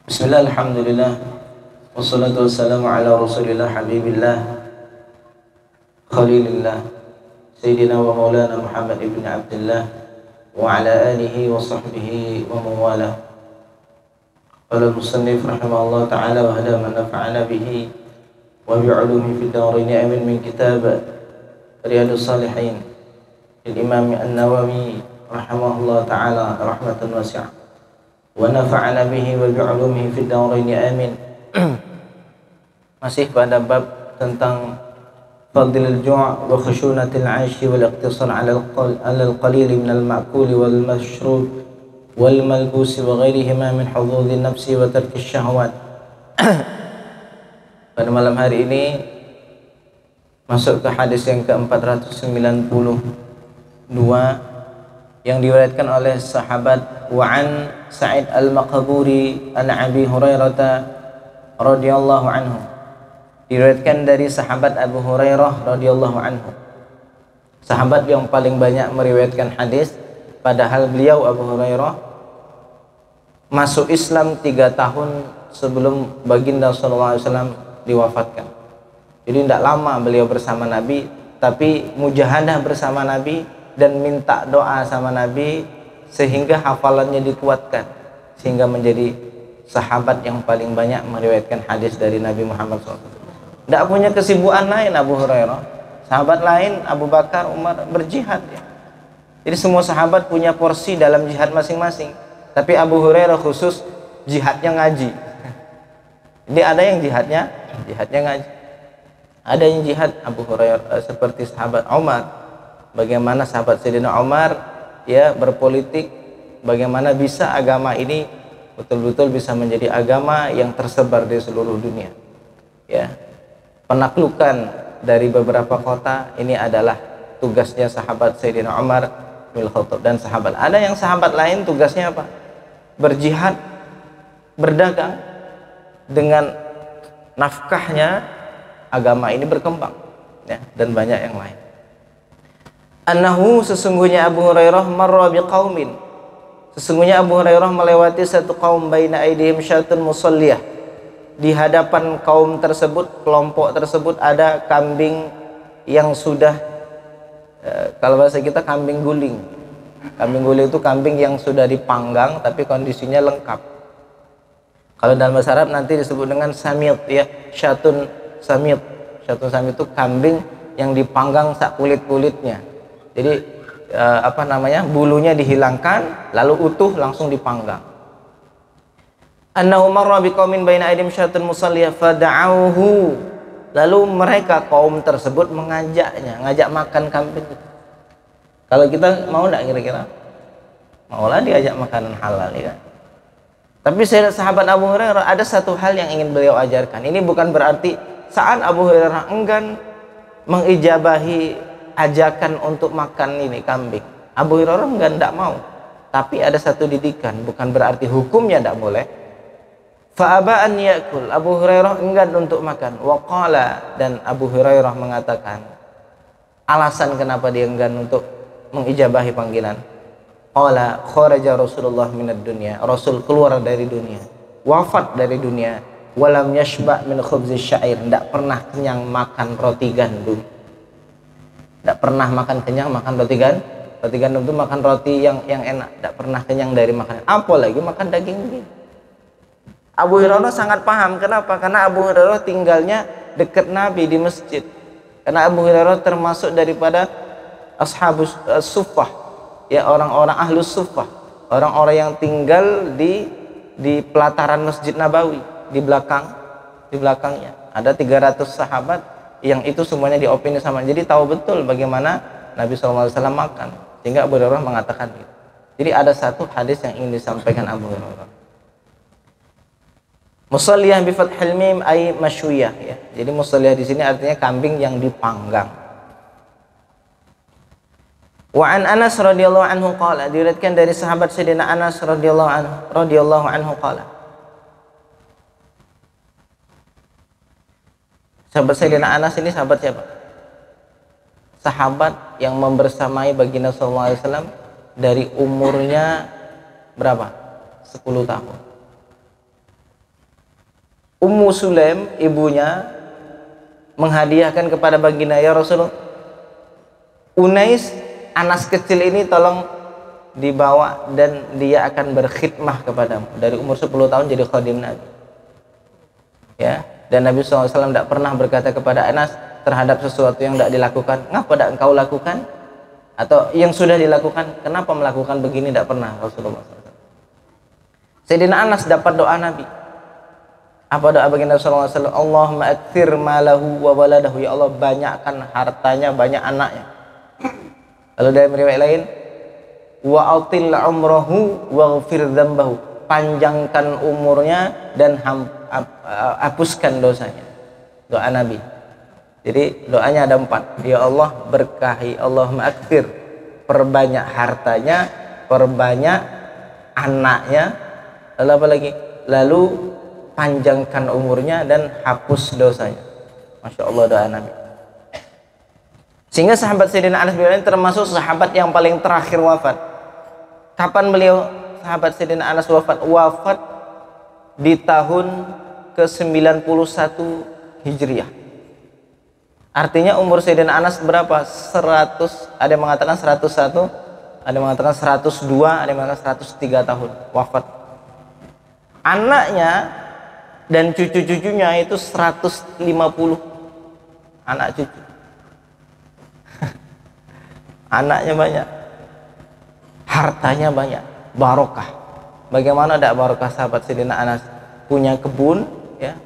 Bismillah, alhamdulillah, wassalatu wassalamu ala rasulillah, habibillah, khalilillah, sayyidina wa maulana Muhammad ibn Abdullah wa ala alihi wa sahbihi wa mawalah. Qala al-musannif rahimahullah ta'ala wa hada man nafa'ana bihi wa bi'ulumihi fid darain amin min kitab Riyadhus Shalihin Imam An-Nawawi rahimahullah ta'ala rahmatan wasi'ah wa nafa'ana bihi wa bi'ulumihi fid darain amin. Masih pada bab tentang fadlil ju' wa khushunatil 'aish wal iqtisar 'ala al-qalil min al-ma'kul wal mashrub wal malbus wa ghairihima min hududin nafsi wa tarki syahwat. Pada malam hari ini masuk ke hadis yang ke-492 yang diriwayatkan oleh sahabat Wa'an Sa'id al-Maqburi an Abi Hurairah radhiyallahu anhu. Diriwayatkan dari sahabat Abu Hurairah radhiyallahu anhu, sahabat yang paling banyak meriwayatkan hadis, padahal beliau Abu Hurairah masuk Islam 3 tahun sebelum baginda sallallahu alaihi wasallam diwafatkan. Jadi tidak lama beliau bersama Nabi, tapi mujahadah bersama Nabi dan minta doa sama Nabi sehingga hafalannya dikuatkan, sehingga menjadi sahabat yang paling banyak meriwayatkan hadis dari Nabi Muhammad SAW. Tidak punya kesibukan lain Abu Hurairah. Sahabat lain Abu Bakar, Umar berjihad ya. Jadi semua sahabat punya porsi dalam jihad masing-masing, tapi Abu Hurairah khusus jihadnya ngaji. Jadi ada yang jihadnya ngaji, ada yang jihad Abu Hurairah seperti sahabat Umar. Bagaimana sahabat Sayyidina Umar ya berpolitik, bagaimana bisa agama ini betul-betul bisa menjadi agama yang tersebar di seluruh dunia ya. Penaklukan dari beberapa kota ini adalah tugasnya sahabat Sayyidina Umar bin Khattab dan sahabat. Ada yang sahabat lain tugasnya apa? Berjihad, berdagang, dengan nafkahnya agama ini berkembang ya, dan banyak yang lain. Annahu, sesungguhnya Abu Hurairah marra biqaumin, sesungguhnya Abu Hurairah melewati satu kaum baina aidihim syatun musalliyah. Di hadapan kaum tersebut, kelompok tersebut ada kambing yang sudah kalau bahasa kita kambing guling. Kambing guling itu kambing yang sudah dipanggang tapi kondisinya lengkap. Kalau dalam bahasa Arab nanti disebut dengan samit ya, syatun samit. Syatun samit itu kambing yang dipanggang sak kulit-kulitnya. Jadi bulunya dihilangkan lalu utuh langsung dipanggang. Annahu marra biqaumin baina aidim syatun musalliyah fada'auhu, lalu mereka kaum tersebut ngajak makan kambing itu. Kalau kita mau enggak kira-kira? Maulah diajak makanan halal ya. Tapi sahabat Abu Hurairah ada satu hal yang ingin beliau ajarkan. Ini bukan berarti saat Abu Hurairah enggan mengijabahi ajakan untuk makan ini kambing. Abu Hurairah enggak mau. Tapi ada satu didikan, bukan berarti hukumnya tidak boleh. Fa'aba an yakul, Abu Hurairah enggan untuk makan. Wa qala, dan Abu Hurairah mengatakan alasan kenapa dia enggan untuk mengijabahi panggilan. Qala kharaja Rasulullah minad dunya, Rasul keluar dari dunia, wafat dari dunia, walam yashba min khubzis syair, tidak pernah kenyang makan roti gandum. Tidak pernah makan kenyang makan roti gandum. Roti gandum itu makan roti yang enak, tidak pernah kenyang dari makanan, apalagi makan daging. Abu Hurairah sangat paham. Kenapa? Karena Abu Hurairah tinggalnya dekat Nabi di masjid. Karena Abu Hurairah termasuk daripada ashabus suffah ya, orang-orang ahlus suffah, orang-orang yang tinggal di pelataran Masjid Nabawi, di belakangnya ada 300 sahabat yang itu semuanya diopini sama. Jadi tahu betul bagaimana Nabi SAW makan, sehingga Abu Hurairah mengatakan itu. Jadi ada satu hadis yang ingin disampaikan Abu Hurairah. Musalliyah bi fathil mim ay masyuyah ya. Jadi musalliyah di sini artinya kambing yang dipanggang. Wa an Anas radhiyallahu anhu qala, diriwayatkan dari sahabat Sayyidina Anas radhiyallahu anhu qala. Sahabat Sayyidina Anas ini sahabat siapa? Sahabat yang membersamai baginda sallallahu alaihi wasallam dari umurnya berapa? 10 tahun. Ummu Sulaim ibunya menghadiahkan kepada baginda, ya Rasulullah, Unais, Anas kecil ini tolong dibawa dan dia akan berkhidmah kepadamu. Dari umur 10 tahun jadi khadim Nabi. Ya, dan Nabi SAW tidak pernah berkata kepada Anas terhadap sesuatu yang tidak dilakukan, ngapa tidak engkau lakukan? Atau yang sudah dilakukan, kenapa melakukan begini? Tidak pernah Rasulullah SAW. Sayyidina Anas dapat doa Nabi. Apa doa baginda Rasulullah SAW? Allahumma akthir malahu wa waladahu. Ya Allah, banyakkan hartanya, banyak anaknya. Lalu dari riwayat lain, wa atil umrahu waghfir dzambahu. Panjangkan umurnya dan hapuskan dosanya. Doa Nabi. Jadi doanya ada 4. Ya Allah, berkahi, Allahumma akthir, perbanyak hartanya, perbanyak anaknya, lalu apa lagi? Lalu panjangkan umurnya dan hapus dosanya. Masya Allah doa Nabi. Sehingga sahabat Sayyidina Anas bin Malik termasuk sahabat yang paling terakhir wafat. Kapan beliau sahabat Sayyidina Anas wafat? Wafat di tahun ke-91 Hijriah. Artinya umur Sayyidina Anas berapa? 100, ada yang mengatakan 101, ada yang mengatakan 102, ada yang mengatakan 103 tahun wafat. Anaknya dan cucu-cucunya itu 150 anak cucu. Anaknya banyak, hartanya banyak, barokah. Bagaimana tidak barokah sahabat Sayyidina Anas? Punya kebun, ya,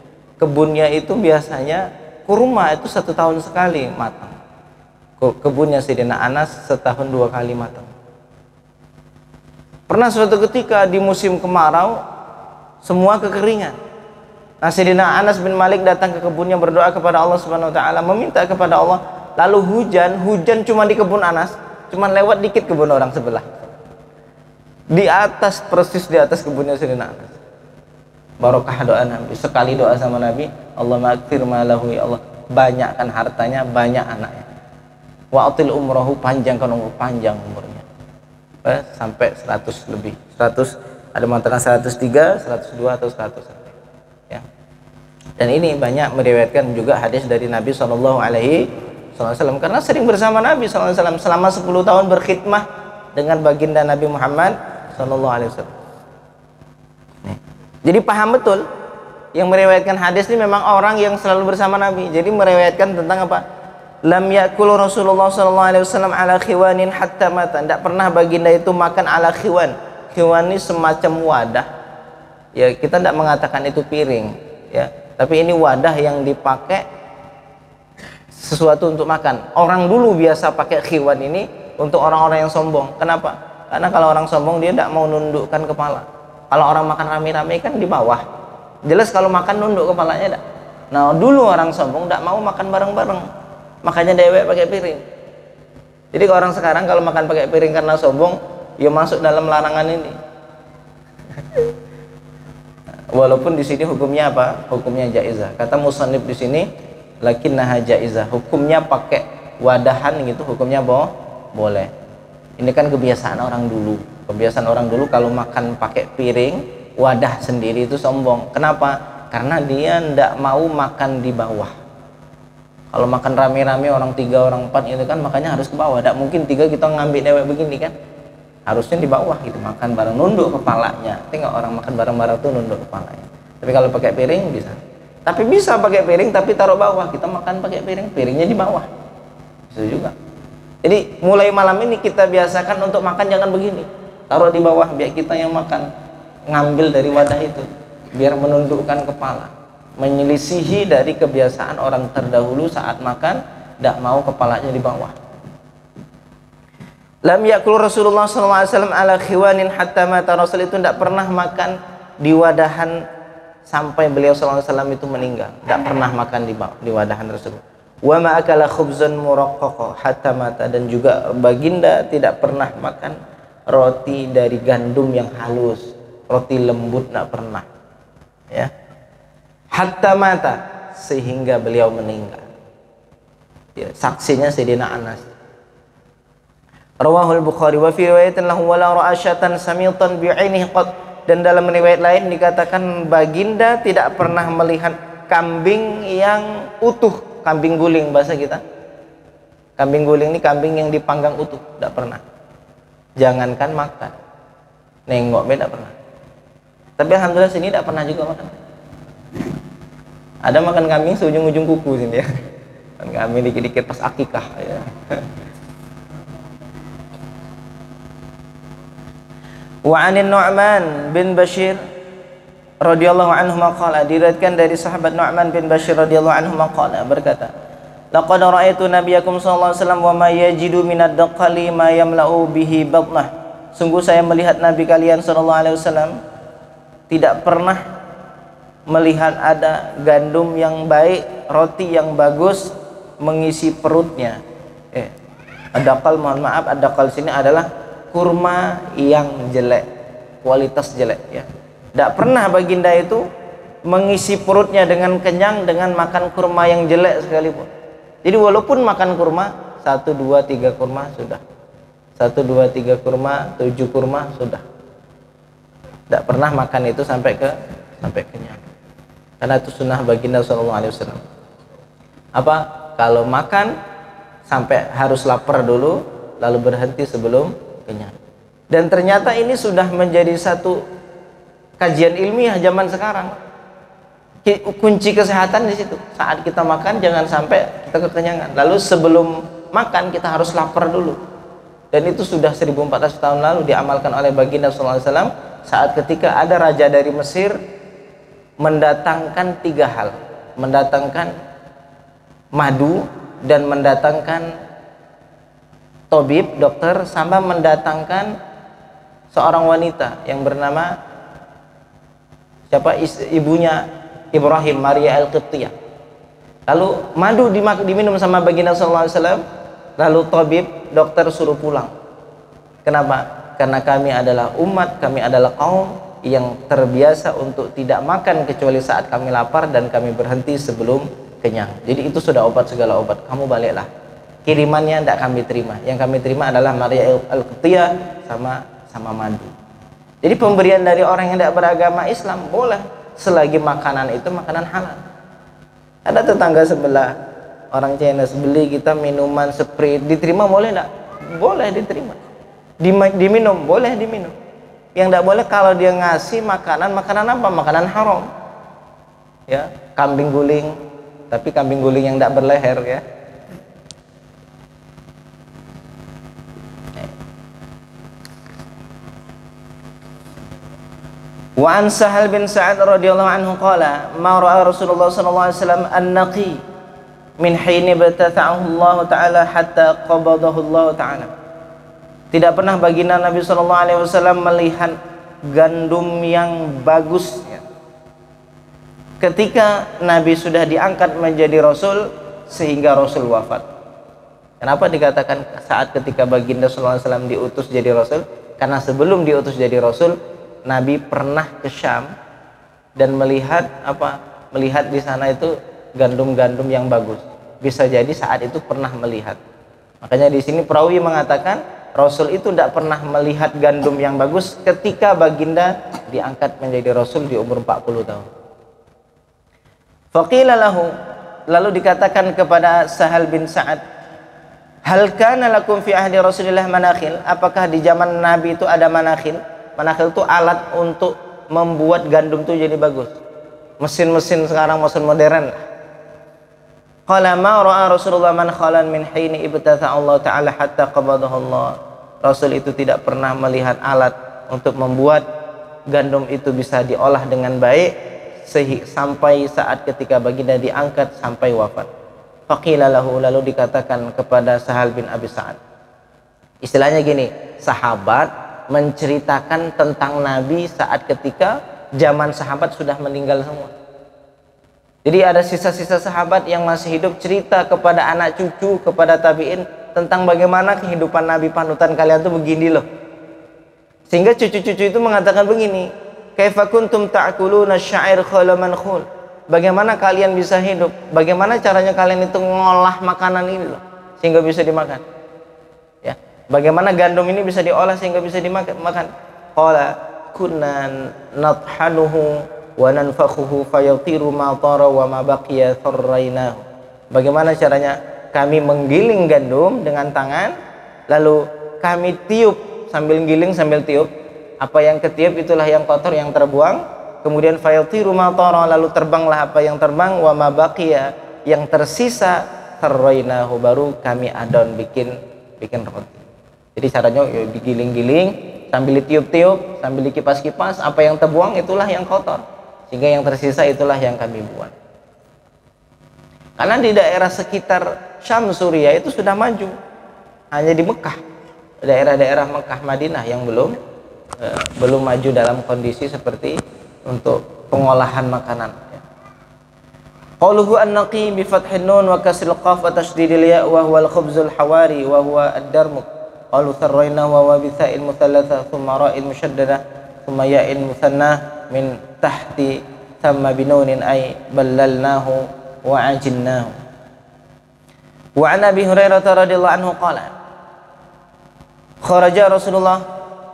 kebunnya itu biasanya kurma itu 1 tahun sekali matang. Kebunnya Sayyidina Anas setahun 2 kali matang. Pernah suatu ketika di musim kemarau semua kekeringan. Nah, Sayyidina Anas bin Malik datang ke kebunnya berdoa kepada Allah Subhanahu wa taala, meminta kepada Allah. Lalu hujan cuma di kebun Anas, cuma lewat dikit kebun orang sebelah. Di atas, persis di atas kebunnya Sayyidina Anas. Barokah doa Nabi. Sekali doa sama Nabi, Allahumma akthir malahu, ya Allah, banyakkan hartanya, banyak anaknya. Wa atil umrahu, panjangkan umur, panjang umurnya. Sampai 100 lebih. 100, ada mengatakan 103, 102 atau 100. Ya. Dan ini banyak meriwayatkan juga hadis dari Nabi SAW, karena sering bersama Nabi SAW selama 10 tahun berkhidmah dengan baginda Nabi Muhammad SAW. Jadi paham betul yang meriwayatkan hadis ini memang orang yang selalu bersama Nabi. Jadi meriwayatkan tentang apa? Lam yakul Rasulullah SAW ala khiwanin hatta mata. Tidak pernah baginda itu makan ala khiwan. Khiwan ini semacam wadah. Ya, kita tidak mengatakan itu piring, ya. Tapi ini wadah yang dipakai sesuatu untuk makan. Orang dulu biasa pakai khiwan ini untuk orang-orang yang sombong. Kenapa? Karena kalau orang sombong dia tidak mau nundukkan kepala. Kalau orang makan rame-rame kan di bawah. Jelas kalau makan nunduk kepalanya tidak. Nah, dulu orang sombong tidak mau makan bareng-bareng. Makanya dewek pakai piring. Jadi orang sekarang kalau makan pakai piring karena sombong, ya masuk dalam larangan ini. Walaupun di sini hukumnya apa? Hukumnya jaizah. Kata musannif di sini, lakinnaha jaizah. Hukumnya pakai wadahan gitu, hukumnya boleh. Ini kan kebiasaan orang dulu. Kebiasaan orang dulu kalau makan pakai piring, wadah sendiri itu sombong. Kenapa? Karena dia tidak mau makan di bawah. Kalau makan rame-rame orang 3, orang 4 itu kan makanya harus ke bawah. Tidak mungkin 3 kita ngambil dewek begini kan. Harusnya di bawah gitu, makan bareng, nunduk kepalanya. Tengok orang makan bareng-bareng tuh nunduk kepalanya. Tapi kalau pakai piring bisa. Tapi bisa pakai piring tapi taruh bawah. Kita makan pakai piring, piringnya di bawah. Bisa juga. Jadi mulai malam ini kita biasakan untuk makan jangan begini. Taruh di bawah biar kita yang makan. Ngambil dari wadah itu biar menundukkan kepala. Menyelisihi dari kebiasaan orang terdahulu saat makan tidak mau kepalanya di bawah. Lam yakul Rasulullah SAW ala khiwanin hatta mata. Rasul itu tidak pernah makan di wadahan sampai beliau SAW itu meninggal. Tidak pernah makan di wadahan tersebut. Wa ma akala khubzan muraqqaqa hatta mata. Dan juga baginda tidak pernah makan roti dari gandum yang halus, roti lembut, tidak pernah, ya. Hatta mata, sehingga beliau meninggal, ya. Saksinya Sayyidina Anas. Rawahul Bukhari wa fi riwayatin lahu wala ra'a syatan samitan bi'ainihi qad. Dan dalam riwayat lain dikatakan baginda tidak pernah melihat kambing yang utuh, kambing guling bahasa kita. Kambing guling ini kambing yang dipanggang utuh, tidak pernah. Jangankan makan, nengok beda pernah. Tapi alhamdulillah sini tidak pernah juga makan. Ada makan kambing seujung-ujung kuku sini ya. Makan kambing dikit-dikit pas akikah ya. Wa 'anin Nu'man bin Bashir radhiyallahu anhu maqala, diriwayatkan dari sahabat Nu'man bin Bashir radhiyallahu anhu maqala, berkata, laqad ra'aitu nabiyakum sallallahu alaihi wasallam wa ma yajidu minad daqali ma yamla'u bihi batnah. Sungguh saya melihat nabi kalian sallallahu alaihi wasallam tidak pernah melihat ada gandum yang baik, roti yang bagus mengisi perutnya. Ad-daqal, mohon maaf, ad-daqal sini adalah kurma yang jelek, kualitas jelek ya. Tidak pernah baginda itu mengisi perutnya dengan kenyang dengan makan kurma yang jelek sekalipun. Jadi walaupun makan kurma 1, 2, 3 kurma sudah, 1, 2, 3 kurma, 7 kurma sudah. Tidak pernah makan itu sampai kenyang. Karena itu sunnah baginda sallallahu alaihi wasallam. Apa? Kalau makan sampai harus lapar dulu, lalu berhenti sebelum kenyang. Dan ternyata ini sudah menjadi satu kajian ilmiah zaman sekarang. Kunci kesehatan di situ. Saat kita makan jangan sampai kita kekenyangan. Lalu sebelum makan kita harus lapar dulu. Dan itu sudah 1400 tahun lalu diamalkan oleh baginda sallallahu alaihi wasallam saat ketika ada raja dari Mesir mendatangkan 3 hal. Mendatangkan madu dan mendatangkan tabib, dokter, sama mendatangkan seorang wanita yang bernama siapa, ibunya Ibrahim, Maria Al-Qibtiyah. Lalu madu diminum sama baginda sallallahu alaihi wasallam, lalu tabib, dokter suruh pulang. Kenapa? Karena kami adalah umat, kami adalah kaum yang terbiasa untuk tidak makan kecuali saat kami lapar dan kami berhenti sebelum kenyang. Jadi itu sudah obat segala obat. Kamu baliklah. Kirimannya tidak kami terima. Yang kami terima adalah Maria Al-Qibtiyah sama madu. Jadi pemberian dari orang yang tidak beragama Islam boleh selagi makanan itu makanan halal. Ada tetangga sebelah orang Cina beli kita minuman Sprite, diterima boleh tidak? Boleh diterima. Diminum boleh diminum. Yang tidak boleh kalau dia ngasih makanan apa? Makanan haram. Ya, kambing guling, tapi kambing guling yang tidak berleher ya. Wa an Sahal bin Sa'ad radhiyallahu anhu qala ma ra'a Rasulullah sallallahu alaihi wasallam an-naqi min hini batata'ahu Allah taala hatta qabadahu Allah taala. Tidak pernah baginda Nabi sallallahu alaihi wasallam melihat gandum yang bagus ya, ketika Nabi sudah diangkat menjadi Rasul sehingga Rasul wafat. Kenapa dikatakan saat ketika baginda sallallahu alaihi wasallam diutus jadi Rasul? Karena sebelum diutus jadi Rasul Nabi pernah ke Syam dan melihat di sana itu gandum-gandum yang bagus. Bisa jadi saat itu pernah melihat. Makanya di sini perawi mengatakan Rasul itu tidak pernah melihat gandum yang bagus ketika baginda diangkat menjadi Rasul di umur 40 tahun. Faqila lahu, lalu dikatakan kepada Sahal bin Sa'ad, hal kana lakum fi ahdi Rasulillah manakhil? Apakah di zaman Nabi itu ada manakhil? Manakhil itu alat untuk membuat gandum itu jadi bagus. Mesin-mesin sekarang, mesin modern. Qala ma ra'a Rasulullah man khalan min hini ibtatha Allah taala hatta qabadahu Allah. Rasul itu tidak pernah melihat alat untuk membuat gandum itu bisa diolah dengan baik sampai saat ketika baginda diangkat sampai wafat. Faqila lahu, lalu dikatakan kepada Sahal bin Abi Sa'ad. Istilahnya gini, sahabat menceritakan tentang Nabi saat ketika zaman sahabat sudah meninggal semua. Jadi ada sisa-sisa sahabat yang masih hidup cerita kepada anak cucu, kepada tabi'in tentang bagaimana kehidupan Nabi, panutan kalian tuh begini loh. Sehingga cucu-cucu itu mengatakan begini, kaifa kuntum ta'kuluna syair khalaman khul? Bagaimana kalian bisa hidup? Bagaimana caranya kalian itu ngolah makanan ini loh sehingga bisa dimakan? Ya. Bagaimana gandum ini bisa diolah sehingga bisa dimakan? Qala kunna nathanuhu wa nanfakhuhu fayatiru ma tara wa ma baqiya tharrainahu. Bagaimana caranya? Kami menggiling gandum dengan tangan, lalu kami tiup sambil giling sambil tiup. Apa yang ketiup itulah yang kotor yang terbuang. Kemudian fayatiru ma tara, lalu terbanglah apa yang terbang, wa ma baqiya, yang tersisa tharrainahu, baru kami adon bikin roti. Jadi caranya ya digiling-giling sambil ditiup-tiup, sambil dikipas-kipas, apa yang terbuang itulah yang kotor, sehingga yang tersisa itulah yang kami buat. Karena di daerah sekitar Syam, Suriah itu sudah maju. Hanya di Mekah, daerah-daerah Mekah, Madinah yang belum maju dalam kondisi seperti untuk pengolahan makanan. Qauluhu an-naqi bi fathin nun wa kasril qaf wa tasydidil ya wa huwa al-khubzul hawari wa huwa ad-darmuk. Qalu tharrainahu wa bitha'il muthallatha thumma ra'il mushaddada thumma ya'il muthanna min tahti thamma binunin ay ballalnahu wa ajinnahu. Wa an Abi Hurairah radhiyallahu anhu qala kharaja Rasulullah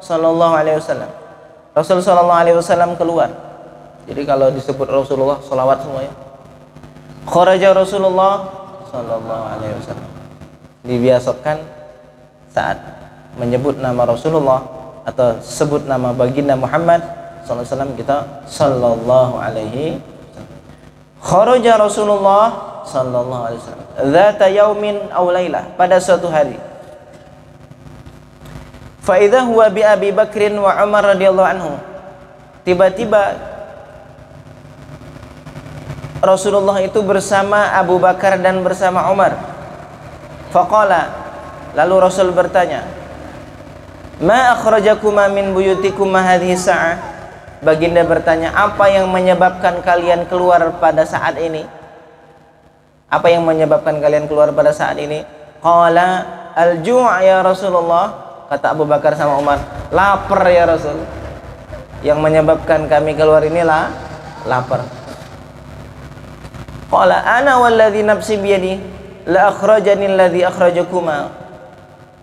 sallallahu alaihi wasallam. Rasul sallallahu alaihi wasallam keluar. Jadi kalau disebut Rasulullah selawat semuanya. Kharaja Rasulullah sallallahu alaihi wasallam. Dibiasakan saat menyebut nama Rasulullah atau sebut nama baginda Muhammad sallallahu alaihi wasallam kita sallallahu alaihi wasallam. Kharaja Rasulullah sallallahu alaihi wasallam dzata yaumin aw lailah, pada suatu hari. Fa idza huwa bi Abi Bakrin wa Umar radhiyallahu anhu. Tiba-tiba Rasulullah itu bersama Abu Bakar dan bersama Umar. Faqala, lalu Rasul bertanya, ma akhrajakuma min buyutikuma hadhihi sa'ah? Baginda bertanya, apa yang menyebabkan kalian keluar pada saat ini? Apa yang menyebabkan kalian keluar pada saat ini? Qala al-ju' ya Rasulullah. Kata Abu Bakar sama Umar, lapar ya Rasul. Yang menyebabkan kami keluar inilah lapar. Qala ana walladzi nafsi biyadi la akhrajani alladzi akhrajakuma.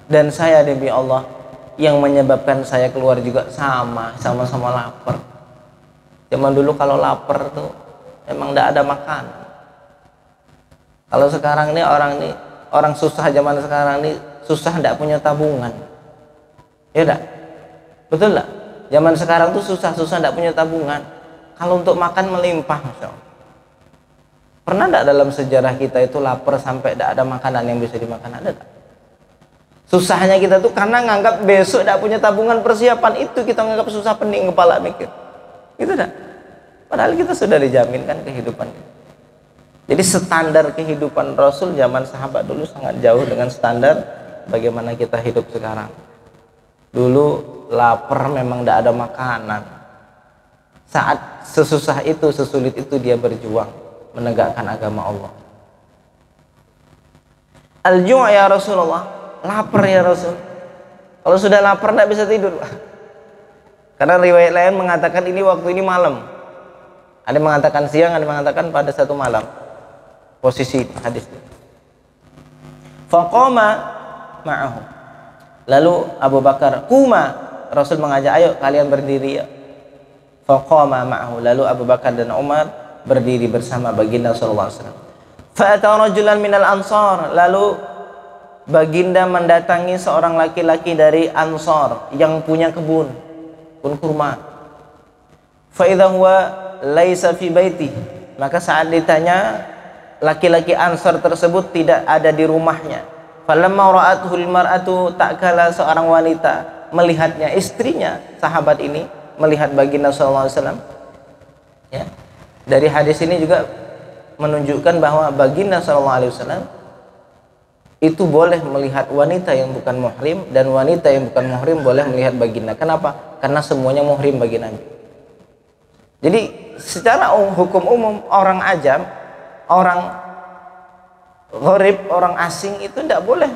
Dan saya demi Allah, yang menyebabkan saya keluar juga sama-sama lapar. Zaman dulu kalau lapar tuh emang tidak ada makan. Kalau sekarang ini orang susah, zaman sekarang ini susah tidak punya tabungan. Ya enggak? Betul enggak? Zaman sekarang tuh susah tidak punya tabungan. Kalau untuk makan melimpah, Masya Allah. Pernah enggak dalam sejarah kita itu lapar sampai tidak ada makanan yang bisa dimakan? Ada enggak? Susahnya kita tuh karena nganggap besok tidak punya tabungan persiapan, itu kita nganggap susah, pening kepala mikir. Gitu dah. Padahal kita sudah dijaminkan kehidupan kita. Jadi standar kehidupan Rasul zaman sahabat dulu sangat jauh dengan standar bagaimana kita hidup sekarang. Dulu lapar memang tidak ada makanan. Saat sesusah itu, sesulit itu dia berjuang menegakkan agama Allah. Al-ju' ya Rasulullah, lapar ya Rasul. Kalau sudah lapar tidak bisa tidur. Karena riwayat lain mengatakan ini waktu ini malam. Ada yang mengatakan siang, ada yang mengatakan pada satu malam. Posisi hadis ini. Faqama ma'ahu. Lalu Abu Bakar, kuma. Rasul mengajak, ayo kalian berdiri ya. Faqama ma'ahu. Lalu Abu Bakar dan Umar berdiri bersama baginda sallallahu alaihi wasallam. Fa'ata rajulan minal ansar. Lalu baginda mendatangi seorang laki-laki dari Ansar yang punya kebun kurma. Fa idza huwa laisa fi baiti. Maka saat ditanya, laki-laki Ansar tersebut tidak ada di rumahnya. Falamma ra'atuhul mar'atu, tak kala seorang wanita melihatnya, istrinya sahabat ini melihat baginda sallallahu alaihi wasallam. Ya. Dari hadis ini juga menunjukkan bahwa baginda sallallahu alaihi wasallam itu boleh melihat wanita yang bukan muhrim, dan wanita yang bukan muhrim boleh melihat baginda. Kenapa? Karena semuanya muhrim bagi Nabi. Jadi secara hukum umum orang ajam, orang gharib, orang asing itu tidak boleh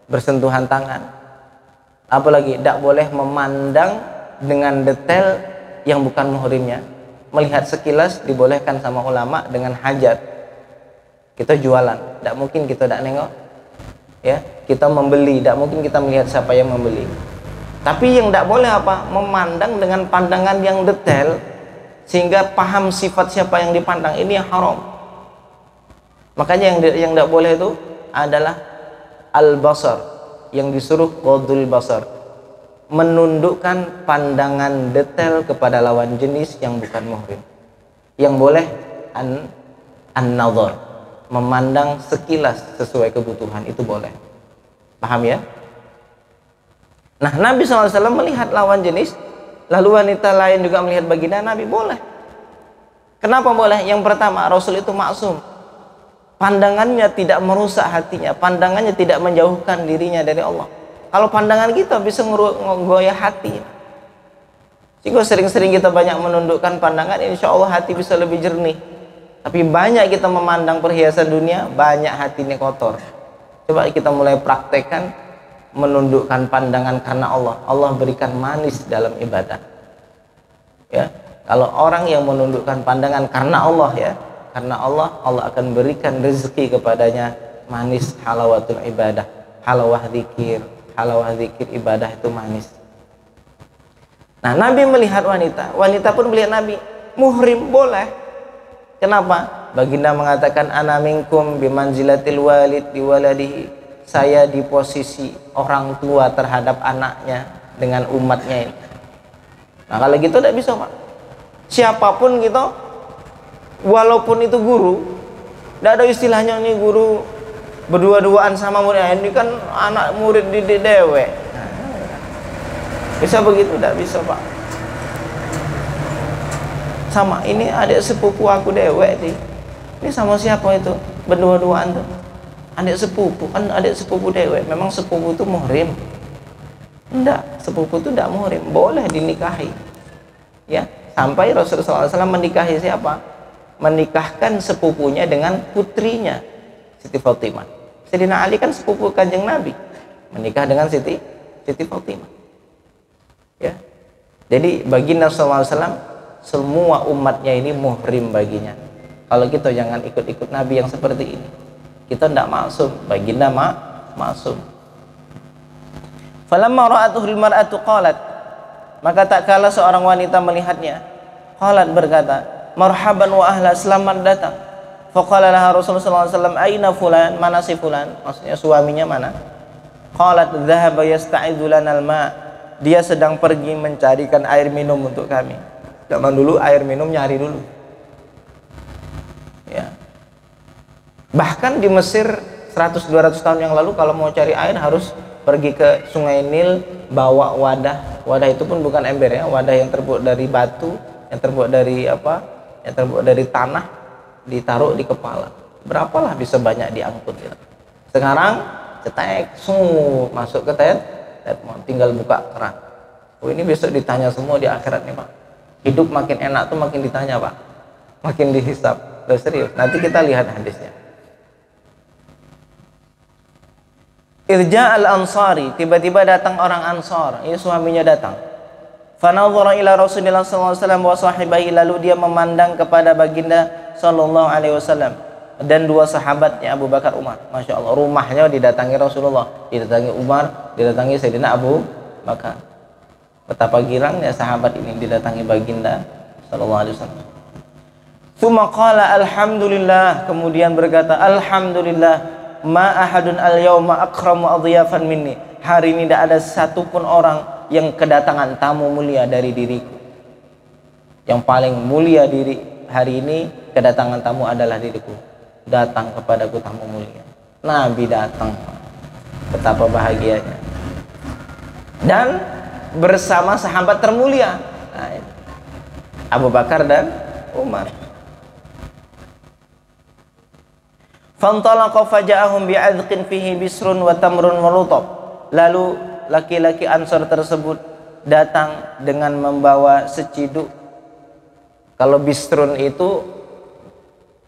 bersentuhan tangan. Apalagi tidak boleh memandang dengan detail yang bukan muhrimnya. Melihat sekilas dibolehkan sama ulama dengan hajat. Kita jualan, tidak mungkin kita tidak nengok, ya. kita membeli, tidak mungkin kita melihat siapa yang membeli. Tapi yang tidak boleh apa? Memandang dengan pandangan yang detail sehingga paham sifat siapa yang dipandang. Ini yang haram. Makanya yang tidak boleh itu adalah al-basar, yang disuruh ghadul basar, menundukkan pandangan detail kepada lawan jenis yang bukan muhrim. Yang boleh an-nazar, memandang sekilas sesuai kebutuhan, itu boleh. Paham ya? Nah, Nabi SAW melihat lawan jenis, lalu wanita lain juga melihat baginda Nabi, boleh. Kenapa boleh? Yang pertama, Rasul itu maksum, pandangannya tidak merusak hatinya, pandangannya tidak menjauhkan dirinya dari Allah. Kalau pandangan kita bisa ngegoyah hati. Jika sering-sering kita banyak menundukkan pandangan, insya Allah hati bisa lebih jernih. Tapi banyak kita memandang perhiasan dunia, banyak hatinya kotor. Coba kita mulai praktekkan menundukkan pandangan karena Allah. Allah berikan manis dalam ibadah. Ya, kalau orang yang menundukkan pandangan karena Allah, ya, karena Allah, Allah akan berikan rezeki kepadanya manis, halawatul ibadah, halawah zikir ibadah itu manis. Nah, Nabi melihat wanita, wanita pun melihat Nabi. Muhrim boleh. Kenapa? Baginda mengatakan, ana minkum bimanzilatil walid di waladihi. Saya di posisi orang tua terhadap anaknya dengan umatnya ini. Nah, kalau gitu tidak bisa, Pak. Siapapun gitu, walaupun itu guru, tidak ada istilahnya ini guru berdua-duaan sama murid. Ini kan anak murid didik dewe. Nah, bisa begitu? Tidak bisa, Pak. Sama ini adik sepupu aku dewe nih. Ini sama siapa itu? Berdua-duaan tuh. Adik sepupu, kan adik sepupu dewe. Memang sepupu itu muhrim? Enggak, sepupu itu tidak muhrim. Boleh dinikahi. Ya, sampai Rasulullah SAW menikahi siapa? Menikahkan sepupunya dengan putrinya, Siti Fatimah. Sayyidina Ali kan sepupu Kanjeng Nabi, menikah dengan Siti Fatimah. Ya, jadi baginda SAW semua umatnya ini muhrim baginya. Kalau kita jangan ikut-ikut Nabi yang seperti ini. Kita tidak maksum, baginda maksum. Falamma ra'atuhul mar'atu qalat, maka tak kala seorang wanita melihatnya, qalat berkata, marhaban wa ahla, selamat datang. Faqala laha Rasulullah SAW, aina fulan, mana si fulan? Maksudnya suaminya mana? Qalat dhahaba yasta'idhu lanal ma', dia sedang pergi mencarikan air minum untuk kami. Zaman dulu air minum nyari dulu. Ya. Bahkan di Mesir 100-200 tahun yang lalu kalau mau cari air harus pergi ke Sungai Nil, bawa wadah. Wadah itu pun bukan ember ya, wadah yang terbuat dari batu, yang terbuat dari apa? Yang terbuat dari tanah, ditaruh di kepala. Berapalah bisa banyak diangkut ya. Sekarang cetek, masuk ke tinggal buka keran. Oh, ini besok ditanya semua di akhirat nih, Pak. Hidup makin enak tuh makin ditanya, Pak. Makin dihisab. Loh, serius. Nanti kita lihat hadisnya. Irja al-ansari, tiba-tiba datang orang Ansar, ini suaminya datang. Fanadhara ila Rasulillah sallallahu alaihi wasallam wa sahibihi, lalu dia memandang kepada baginda sallallahu alaihi wasallam dan dua sahabatnya Abu Bakar, Umar. Masya Allah, rumahnya didatangi Rasulullah, didatangi Umar, didatangi Sayyidina Abu Bakar. Betapa girangnya sahabat ini didatangi baginda sallallahu alaihi wasallam. Tsumma qala alhamdulillah, kemudian berkata alhamdulillah, ma ahadun al-yawma akramu adhiyafan minni, hari ini tidak ada satupun orang yang kedatangan tamu mulia dari diriku. Yang paling mulia diri hari ini, kedatangan tamu adalah diriku. Datang kepadaku tamu mulia. Nabi datang. Betapa bahagianya. Dan bersama sahabat termulia, Abu Bakar dan Umar. Fantalaqa faja'ahum bi'adqin fihi bisrun wa tamrun wa rutab. Lalu laki-laki Ansar tersebut datang dengan membawa seciduk. Kalau bisrun itu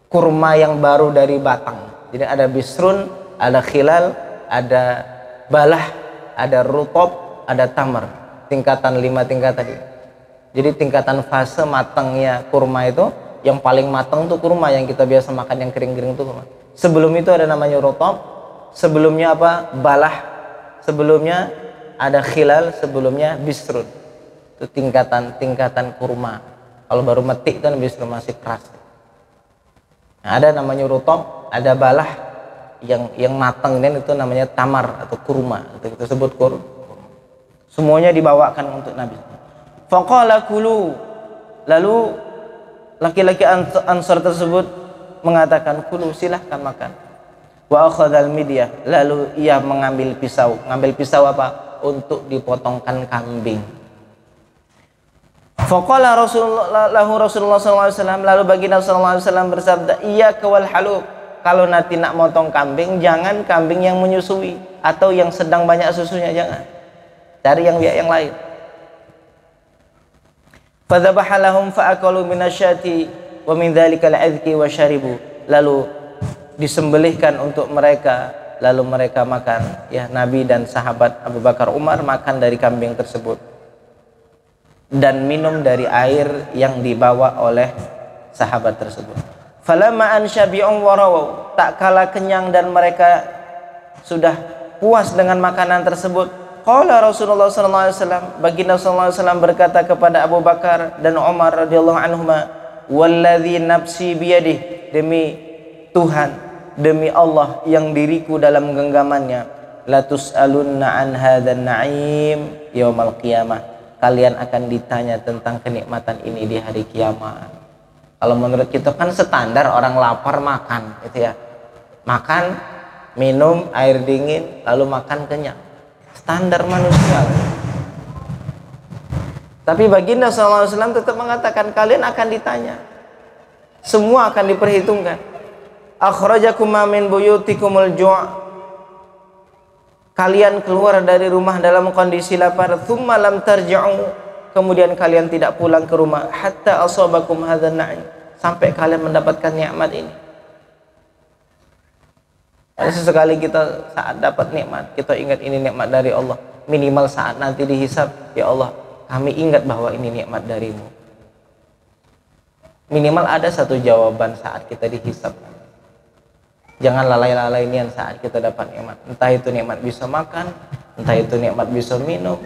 kurma yang baru dari batang. Jadi ada bisrun, ada khilal, ada balah, ada rutab, ada tamar. Tingkatan 5 tingkatan. Jadi tingkatan fase matangnya kurma itu, yang paling matang tuh kurma yang kita biasa makan yang kering-kering tuh kurma. Sebelum itu ada namanya rutab, sebelumnya apa? Balah, sebelumnya ada khilal, sebelumnya bisrun. Itu tingkatan kurma. Kalau baru metik kan bisrun masih keras. Nah, ada namanya rutob, ada balah yang matang, dan itu namanya tamar atau kurma. Itu kita sebut kurma. Semuanya dibawakan untuk Nabi. Faqala kulu, lalu laki-laki Ansar tersebut mengatakan, kulu, silahkan makan. Wa akhadhal midyah, lalu ia mengambil pisau. Ngambil pisau apa? Untuk dipotongkan kambing. Faqala Rasulullah SAW, lalu baginda sallallahu alaihi wasallam bersabda, iyyaka wal halub, kalau nanti nak motong kambing, jangan kambing yang menyusui atau yang sedang banyak susunya, jangan. Cari yang lain. Fadzabaha lahum fa'akalu minasyati wa min dzalikal azki wa syaribu, lalu disembelihkan untuk mereka, lalu mereka makan. Ya, Nabi dan sahabat Abu Bakar Umar makan dari kambing tersebut dan minum dari air yang dibawa oleh sahabat tersebut. Falamma an syabi'un wa rawaw, tak kala kenyang dan mereka sudah puas dengan makanan tersebut, qala Rasulullah sallallahu alaihi wasallam, baginda sallallahu alaihi wasallam berkata kepada Abu Bakar dan Umar radhiyallahu anhuma, walladzi nafsi biyadihi, demi Tuhan, demi Allah yang diriku dalam genggamannya, la tus'alunna an hadzal na'im yaumal qiyamah, kalian akan ditanya tentang kenikmatan ini di hari kiamat. Kalau menurut kita kan standar orang lapar makan, gitu ya, makan, minum air dingin, lalu makan kenyang, standar manusia. Tapi baginda SAW tetap mengatakan, kalian akan ditanya, semua akan diperhitungkan. Akhrajakum min buyutikumul ju', kalian keluar dari rumah dalam kondisi lapar, thumma lam tarji'u, kemudian kalian tidak pulang ke rumah, hatta asabakum hadzal na'im, sampai kalian mendapatkan nikmat ini. Sesekali kita saat dapat nikmat, kita ingat ini nikmat dari Allah. Minimal saat nanti dihisab, ya Allah, kami ingat bahwa ini nikmat darimu. Minimal ada satu jawaban saat kita dihisab. Jangan lalai-lalai nian saat kita dapat nikmat. Entah itu nikmat bisa makan, entah itu nikmat bisa minum.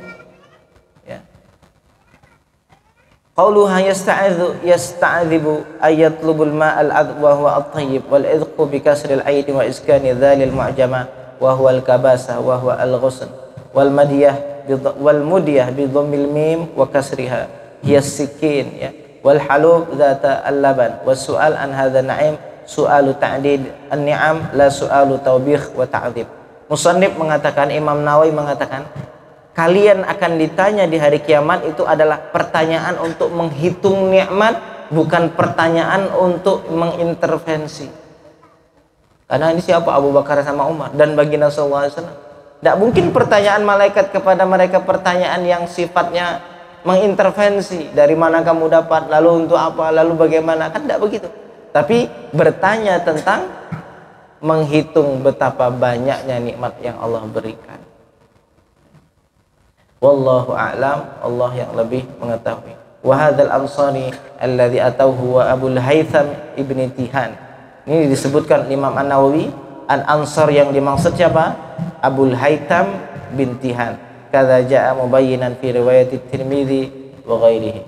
Ya. Qauluha yasta'dzibu ayatlubul ma'al adb wa huwa at-tayyib wal idqu bi kasril ayn wa iskani dzalil mu'jama wa huwa al-kabasa wa huwa al-ghusn wal mudiyah bi dhammil mim wa kasriha hiya as-sikin, ya. Wal halub dzata al-laban was su'al an hadza na'im su'alu ta'did an-ni'am la su'alu taubikh wa ta'dzib. Musannif mengatakan, Imam Nawawi mengatakan, kalian akan ditanya di hari kiamat itu adalah pertanyaan untuk menghitung nikmat, bukan pertanyaan untuk mengintervensi. Karena ini siapa? Abu Bakar sama Umar dan baginda sallallahu alaihi wasallam. Tidak mungkin pertanyaan malaikat kepada mereka pertanyaan yang sifatnya mengintervensi, dari mana kamu dapat, lalu untuk apa, lalu bagaimana, kan tidak begitu. Tapi bertanya tentang menghitung betapa banyaknya nikmat yang Allah berikan. Wallahu a'lam, Allah yang lebih mengetahui. Wa hadzal ansari alladzi atauhu wa Abul Haytham ibni Tihan. Ini disebutkan Imam An-Nawawi, An-Ansar yang dimaksud siapa? Abul Haytham bin Tihan. Kadza jaa mubayyinan fi riwayat Tirmidzi wa ghairihi.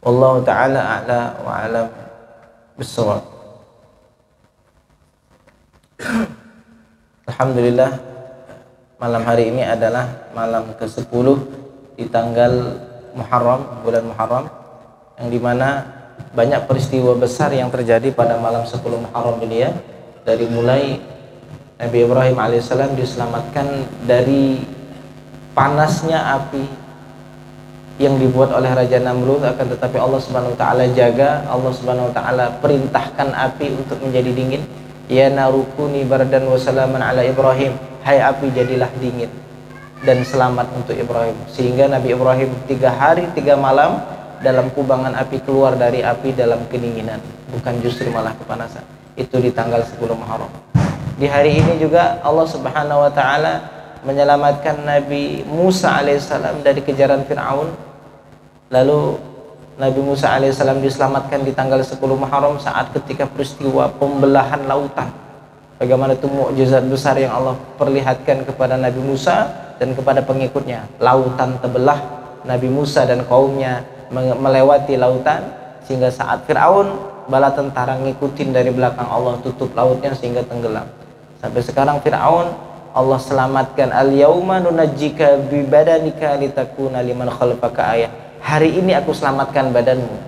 Wallahu ta'ala a'la wa a'lam bis-shawab. Alhamdulillah, malam hari ini adalah malam ke-10 di tanggal Muharram, bulan Muharram, yang dimana banyak peristiwa besar yang terjadi pada malam 10 Muharram ini, ya. Dari mulai Nabi Ibrahim alaihissalam diselamatkan dari panasnya api yang dibuat oleh Raja Namrud, akan tetapi Allah Subhanahu wa taala jaga, Allah Subhanahu wa taala perintahkan api untuk menjadi dingin. Ya narukuni bardan wa salaman ala Ibrahim, hai api jadilah dingin dan selamat untuk Ibrahim. Sehingga Nabi Ibrahim 3 hari 3 malam dalam kubangan api, keluar dari api dalam kedinginan, bukan justru malah kepanasan. Itu di tanggal 10 Muharram. Di hari ini juga Allah Subhanahu wa taala menyelamatkan Nabi Musa alaihissalam dari kejaran Fir'aun. Lalu Nabi Musa alaihissalam diselamatkan di tanggal 10 Muharram saat ketika peristiwa pembelahan lautan. Bagaimana itu mukjizat besar yang Allah perlihatkan kepada Nabi Musa dan kepada pengikutnya. Lautan terbelah, Nabi Musa dan kaumnya melewati lautan, sehingga saat Fir'aun bala tentara ngikutin dari belakang, Allah tutup lautnya sehingga tenggelam. Sampai sekarang Fir'aun Allah selamatkan, al-yauma nunajjika bi badanika litakuna liman khalfaka ayah. Hari ini aku selamatkan badanmu,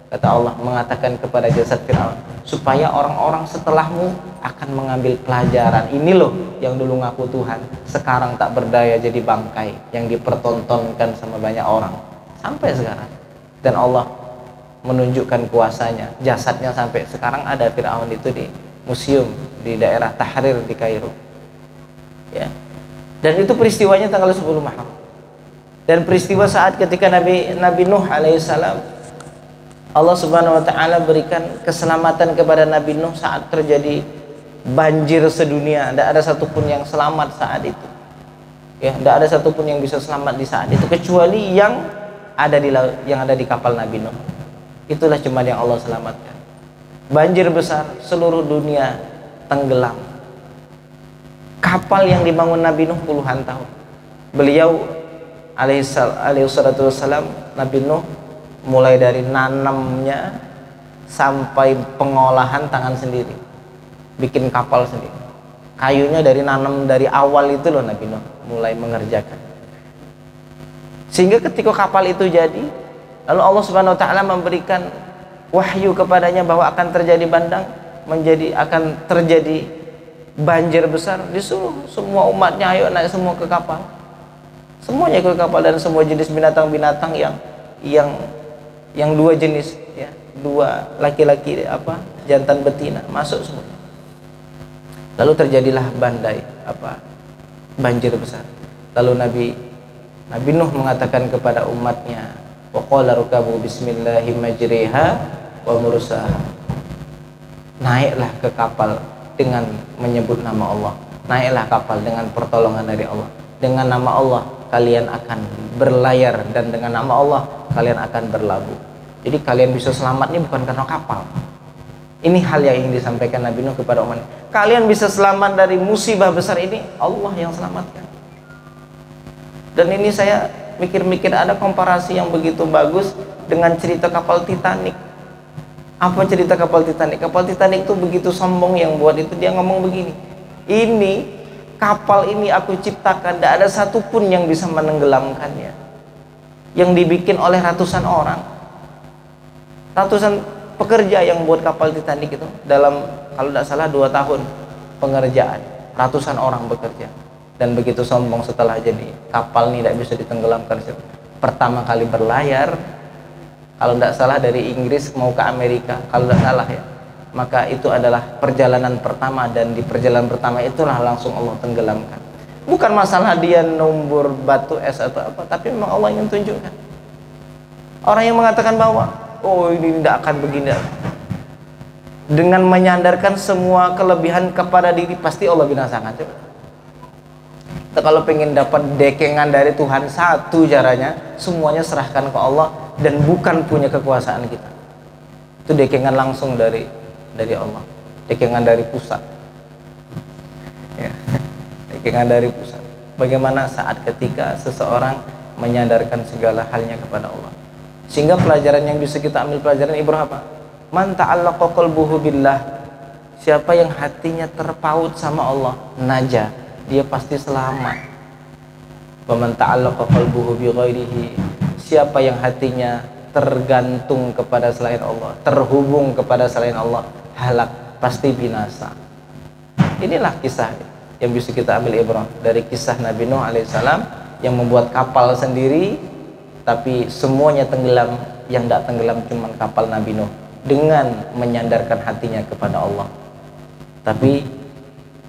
kata Allah mengatakan kepada jasad Fir'aun, supaya orang-orang setelahmu akan mengambil pelajaran. Ini loh yang dulu ngaku Tuhan, sekarang tak berdaya jadi bangkai yang dipertontonkan sama banyak orang sampai sekarang. Dan Allah menunjukkan kuasanya, jasadnya sampai sekarang ada Fir'aun itu di museum di daerah Tahrir di Kairo ya. Dan itu peristiwanya tanggal 10 Muharram. Dan peristiwa saat ketika Nabi Nuh alaihissalam, Allah subhanahu wa ta'ala berikan keselamatan kepada Nabi Nuh saat terjadi banjir sedunia. Tidak ada satupun yang selamat saat itu ya, tidak ada satupun yang bisa selamat di saat itu kecuali yang ada di kapal Nabi Nuh. Itulah cuma yang Allah selamatkan. Banjir besar, seluruh dunia tenggelam. Kapal yang dibangun Nabi Nuh puluhan tahun. Beliau alaihissalatu wassalam, Nabi Nuh, mulai dari nanamnya sampai pengolahan tangan sendiri, bikin kapal sendiri. Kayunya dari nanam dari awal itu loh Nabi Nuh mulai mengerjakan. Sehingga ketika kapal itu jadi, lalu Allah subhanahu wa ta'ala memberikan wahyu kepadanya bahwa akan terjadi akan terjadi banjir besar. Disuruh semua umatnya, ayo naik semua ke kapal. Semuanya ke kapal, dan semua jenis binatang-binatang yang dua jenis ya, dua laki-laki jantan betina masuk semua. Lalu terjadilah banjir besar. Lalu Nabi Nuh mengatakan kepada umatnya, wa qala rukabu bismillahi majriha wa mursaha. Naiklah ke kapal dengan menyebut nama Allah. Naiklah kapal dengan pertolongan dari Allah. Dengan nama Allah kalian akan berlayar, dan dengan nama Allah kalian akan berlabuh. Jadi kalian bisa selamat ini bukan karena kapal. Ini hal yang ingin disampaikan Nabi Nuh kepada umat. Kalian bisa selamat dari musibah besar ini, Allah yang selamatkan. Dan ini saya mikir-mikir, ada komparasi yang begitu bagus dengan cerita kapal Titanic. Apa cerita kapal Titanic? Kapal Titanic itu begitu sombong yang buat itu, dia ngomong begini, ini kapal ini aku ciptakan, tidak ada satupun yang bisa menenggelamkannya. Yang dibikin oleh ratusan orang, ratusan pekerja yang buat kapal Titanic itu, dalam kalau tidak salah 2 tahun pengerjaan, ratusan orang bekerja. Dan begitu sombong setelah jadi kapal ini tidak bisa ditenggelamkan. Pertama kali berlayar, kalau tidak salah dari Inggris mau ke Amerika, kalau tidak salah ya, maka itu adalah perjalanan pertama, dan di perjalanan pertama itulah langsung Allah tenggelamkan. Bukan masalah dia numbur batu es atau apa, tapi memang Allah ingin tunjukkan. Orang yang mengatakan bahwa oh ini tidak akan begini, dengan menyandarkan semua kelebihan kepada diri, pasti Allah binasakan. Coba. Kalau pengen dapat dekengan dari Tuhan, satu caranya semuanya serahkan ke Allah dan bukan punya kekuasaan kita. Itu dekengan langsung dari Allah, dekengan dari pusat ya. Dekengan dari pusat. Bagaimana saat ketika seseorang menyandarkan segala halnya kepada Allah. Sehingga pelajaran yang bisa kita ambil, pelajaran Ibrahim apa? Man ta'allaqa qalbuhu billah, siapa yang hatinya terpaut sama Allah, naja, dia pasti selamat. Wa man ta'allaqa qalbuhu bi ghairihi, siapa yang hatinya tergantung kepada selain Allah, terhubung kepada selain Allah, halak, pasti binasa. Inilah kisah yang bisa kita ambil ibrah dari kisah Nabi Nuh alaihissalam yang membuat kapal sendiri, tapi semuanya tenggelam. Yang tidak tenggelam cuma kapal Nabi Nuh dengan menyandarkan hatinya kepada Allah. Tapi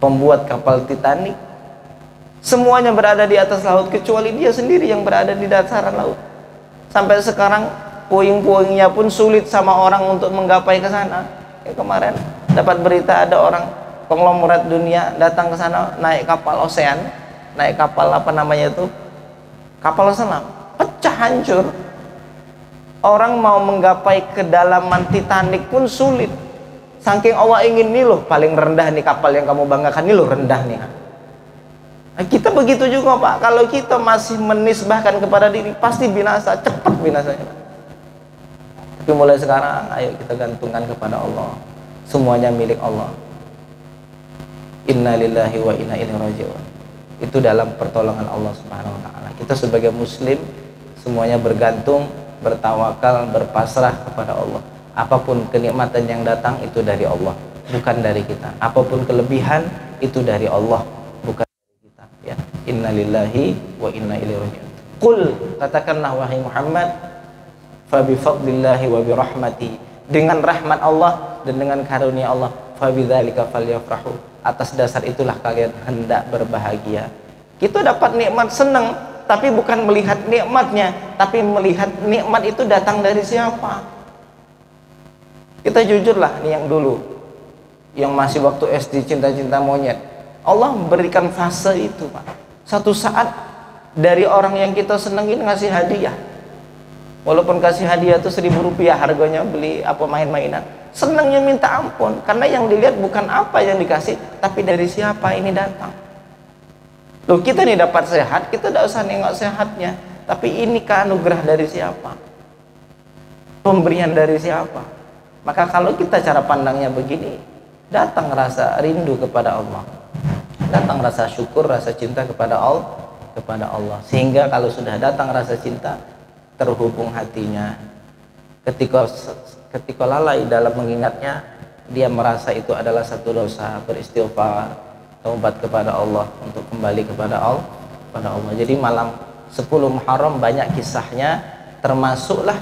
pembuat kapal Titanic semuanya berada di atas laut kecuali dia sendiri yang berada di dataran laut. Sampai sekarang puing-puingnya pun sulit sama orang untuk menggapai ke sana. Kemarin dapat berita ada orang konglomerat dunia datang ke sana naik kapal osean, naik kapal apa namanya itu, kapal selam, pecah hancur. Orang mau menggapai kedalaman Titanic pun sulit. Saking Allah ingin, nih loh paling rendah nih kapal yang kamu banggakan, nih loh rendah nih. Nah, kita begitu juga Pak. Kalau kita masih menisbahkan kepada diri, pasti binasa, cepat binasanya. Tapi mulai sekarang, ayo kita gantungkan kepada Allah. Semuanya milik Allah. Inna lillahi wa inna ilaihi raji'un. Itu dalam pertolongan Allah Subhanahu wa taala. Kita sebagai muslim semuanya bergantung, bertawakal, berpasrah kepada Allah. Apapun kenikmatan yang datang itu dari Allah, bukan dari kita. Apapun kelebihan itu dari Allah, bukan dari kita, ya. Inna lillahi wa inna ilaihi raji'un. Qul, katakanlah wahai Muhammad, fa bi fadlillahi wa bi rahmati, dengan rahmat Allah dan dengan karunia Allah, fa bidzalika falyafrahu, atas dasar itulah kalian hendak berbahagia. Kita dapat nikmat senang, tapi bukan melihat nikmatnya, tapi melihat nikmat itu datang dari siapa. Kita jujurlah nih, yang dulu, yang masih waktu SD cinta-cinta monyet, Allah memberikan fase itu Pak. Satu saat dari orang yang kita senengin ngasih hadiah, walaupun kasih hadiah itu 1.000 rupiah harganya, beli apa main-mainan, senangnya minta ampun, karena yang dilihat bukan apa yang dikasih, tapi dari siapa ini datang. Loh, kita nih dapat sehat, kita tidak usah nengok sehatnya, tapi ini anugerah dari siapa, pemberian dari siapa. Maka kalau kita cara pandangnya begini, datang rasa rindu kepada Allah, datang rasa syukur, rasa cinta kepada Allah. Sehingga kalau sudah datang rasa cinta, terhubung hatinya. Ketika lalai dalam mengingatnya, dia merasa itu adalah satu dosa, beristighfar, taubat kepada Allah, untuk kembali kepada Allah. Jadi malam 10 Muharram banyak kisahnya, termasuklah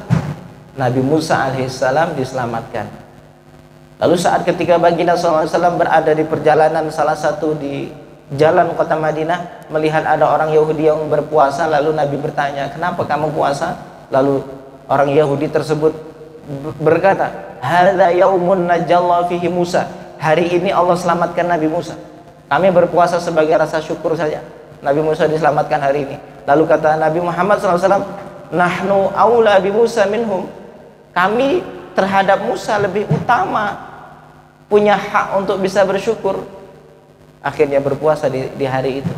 Nabi Musa alaihissalam diselamatkan. Lalu saat ketika baginda SAW berada di perjalanan salah satu di jalan kota Madinah, melihat ada orang Yahudi yang berpuasa, lalu Nabi bertanya, kenapa kamu puasa? Lalu orang Yahudi tersebut berkata, hadza yaumun najallahu fihi Musa, hari ini Allah selamatkan Nabi Musa, kami berpuasa sebagai rasa syukur saja, Nabi Musa diselamatkan hari ini. Lalu kata Nabi Muhammad SAW, nahnu aula bi Musa minhum, kami terhadap Musa lebih utama, punya hak untuk bisa bersyukur. Akhirnya berpuasa di hari itu.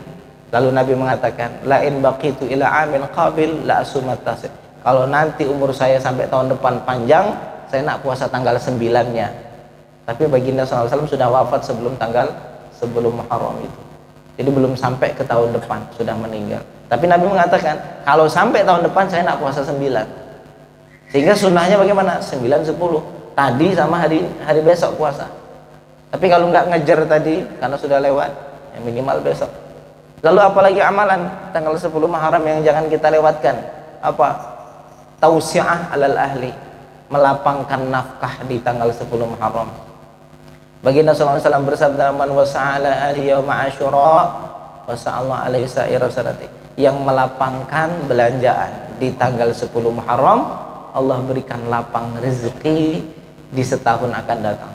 Lalu Nabi mengatakan, la in baqitu ila amin qabil la asumat tasik, kalau nanti umur saya sampai tahun depan panjang, saya nak puasa tanggal 9-nya. Tapi baginda SAW sudah wafat sebelum Muharram itu. Jadi belum sampai ke tahun depan, sudah meninggal. Tapi Nabi mengatakan, kalau sampai tahun depan saya nak puasa 9. Sehingga sunnahnya bagaimana? 9, 10. Tadi sama hari besok puasa. Tapi kalau nggak ngejar tadi, karena sudah lewat, ya minimal besok. Lalu apalagi amalan tanggal 10 Muharram yang jangan kita lewatkan? Apa? Tausi'ah alal ahli, melapangkan nafkah di tanggal 10 Muharram. Baginda SAW bersabda, man wasa'ala ahli yawma asyura wasa'allah alaihi sa'ira sanati, yang melapangkan belanjaan di tanggal 10 Muharram, Allah berikan lapang rezeki di setahun akan datang.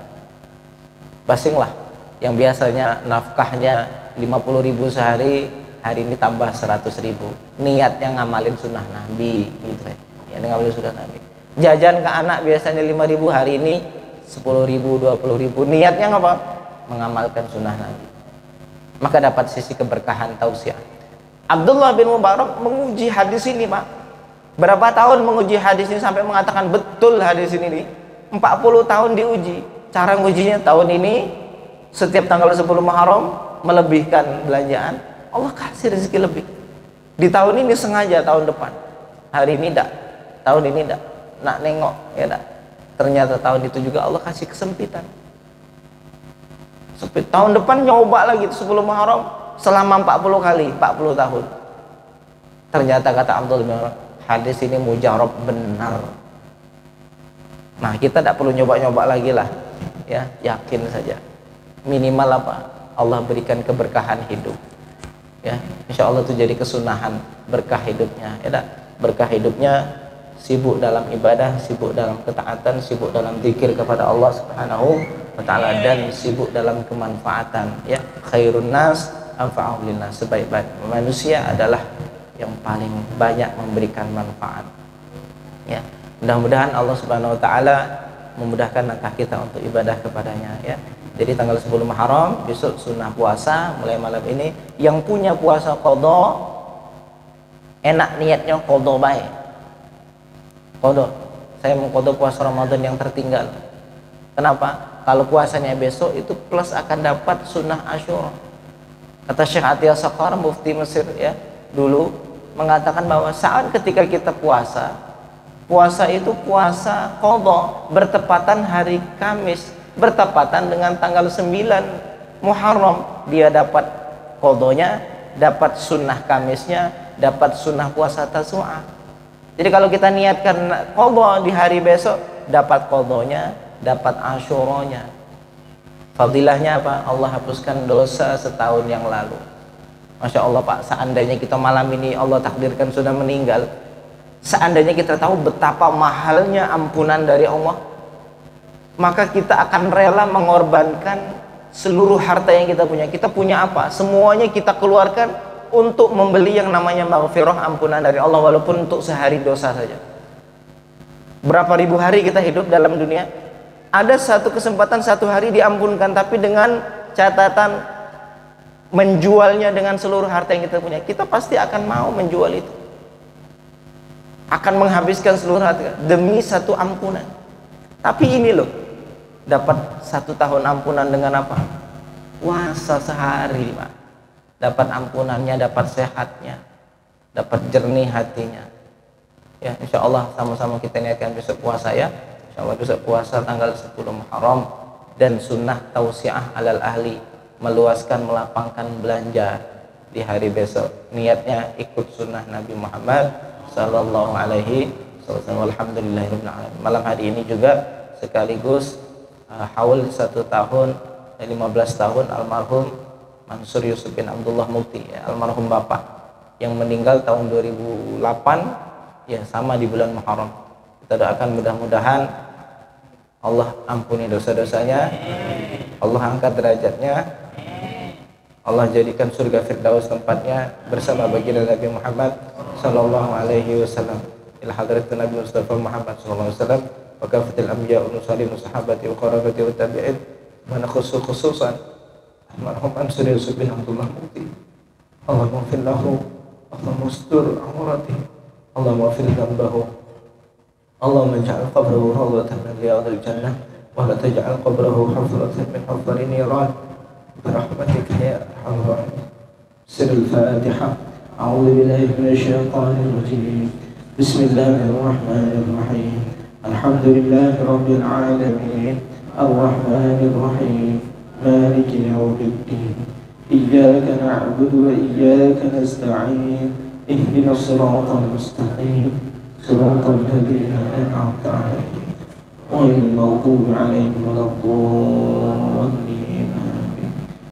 Basinglah yang biasanya nafkahnya 50.000 sehari, hari ini tambah 100.000. Niatnya ngamalin sunnah Nabi gitu ya, ngamalin sunnah Nabi. Jajan ke anak biasanya 5.000, hari ini 10.000, 20.000. Niatnya apa? Mengamalkan sunnah Nabi. Maka dapat sisi keberkahan tausiah. Abdullah bin Mubarak menguji hadis ini Pak. Berapa tahun menguji hadis ini sampai mengatakan betul hadis ini 40 tahun diuji. Cara ngujinya tahun ini setiap tanggal 10 Muharram melebihkan belanjaan, Allah kasih rezeki lebih. Di tahun ini sengaja tahun depan. Hari ini enggak. Tahun ini enggak. Nak nengok ya enggak. Ternyata tahun itu juga Allah kasih kesempitan. Sempit. Tahun depan nyoba lagi 10 Muharram selama 40 kali, 40 tahun. Ternyata kata Abdul bin Umar, hadis ini mujarab benar. Nah, kita tidak perlu nyoba-nyoba lagi lah, ya, yakin saja. Minimal apa? Allah berikan keberkahan hidup, ya. Insya Allah itu jadi kesunahan berkah hidupnya, ya. Berkah hidupnya sibuk dalam ibadah, sibuk dalam ketaatan, sibuk dalam zikir kepada Allah Subhanahu wa Ta'ala, dan sibuk dalam kemanfaatan, ya. Khairun nas anfa'uhum linnas, sebaik-baik manusia adalah yang paling banyak memberikan manfaat, ya. Mudah-mudahan Allah Subhanahu wa taala memudahkan langkah kita untuk ibadah kepadanya ya. Jadi tanggal 10 Muharram besok sunnah puasa mulai malam ini. Yang punya puasa qadha, enak niatnya qadha baik. Qadha. Saya mau qadha puasa Ramadan yang tertinggal. Kenapa? Kalau puasanya besok itu plus akan dapat sunnah Asyura. Kata Syekh Atiyah Saqqar, mufti Mesir ya, dulu mengatakan bahwa saat ketika kita puasa itu puasa qadha, bertepatan hari Kamis, bertepatan dengan tanggal 9 Muharram, dia dapat qadhanya, dapat sunnah Kamisnya, dapat sunnah puasa Tasu'a. Jadi kalau kita niatkan qadha di hari besok, dapat qadhanya, dapat Asyuranya. Fadilahnya apa? Allah hapuskan dosa setahun yang lalu. Masya Allah Pak, seandainya kita malam ini Allah takdirkan sudah meninggal, seandainya kita tahu betapa mahalnya ampunan dari Allah, maka kita akan rela mengorbankan seluruh harta yang kita punya. Kita punya apa? Semuanya kita keluarkan untuk membeli yang namanya maghfirah, ampunan dari Allah, walaupun untuk sehari dosa saja. Berapa ribu hari kita hidup dalam dunia, ada satu kesempatan satu hari diampunkan, tapi dengan catatan menjualnya dengan seluruh harta yang kita punya. Kita pasti akan mau menjual itu, akan menghabiskan seluruh harta demi satu ampunan. Tapi ini loh, dapat 1 tahun ampunan dengan apa? Puasa sehari Pak. Dapat ampunannya, dapat sehatnya, dapat jernih hatinya ya. Insya Allah sama-sama kita niatkan besok puasa ya. Insya Allah besok puasa tanggal 10 Muharram, dan sunnah tausiah alal ahli, meluaskan, melapangkan belanja di hari besok. Niatnya ikut sunnah Nabi Muhammad sallallahu alaihi wasallam. Alhamdulillahirabbil alamin. Malam hari ini juga sekaligus haul 1 tahun 15 tahun almarhum Mansur Yusuf bin Abdullah Mukti ya, almarhum bapak yang meninggal tahun 2008 ya, sama di bulan Muharram. Kita doakan mudah-mudahan Allah ampuni dosa-dosanya, Allah angkat derajatnya, Allah jadikan surga Firdaus tempatnya bersama baginda Nabi Muhammad sallallahu alaihi wasallam. Ila hadratin Nabi Mustafa Muhammad sallallahu alaihi wasallam wa kafatil anbiya wa mursalin wa sahabati wa qarabati wa tabi'in wa nakhussu khususan almarhum Mansur Yusuf bin Abdullah Mukti. Allahumma ighfir lahu, Allahumma ustur awratihi, Allahumma ighfir dhanbahu, Allahumma ij'al qabrahu rawdatan min riyadil jannah wa la taj'al qabrahu hufratan min hufari niran birahmatika ya arhamar rahimin. Sirrul Fatihah. A'udzu billahi minasy syaithanir rajim. Bismillahirrahmanirrahim. Alhamdulillahi rabbil alamin. Ar-Rahmanir Rahim. Maliki yaumiddin. Iyyaka na'budu wa iyyaka nasta'in. Ihdinas siratal mustaqim. Siratal ladzina an'amta 'alaihim ghairil maghdubi 'alaihim waladdallin.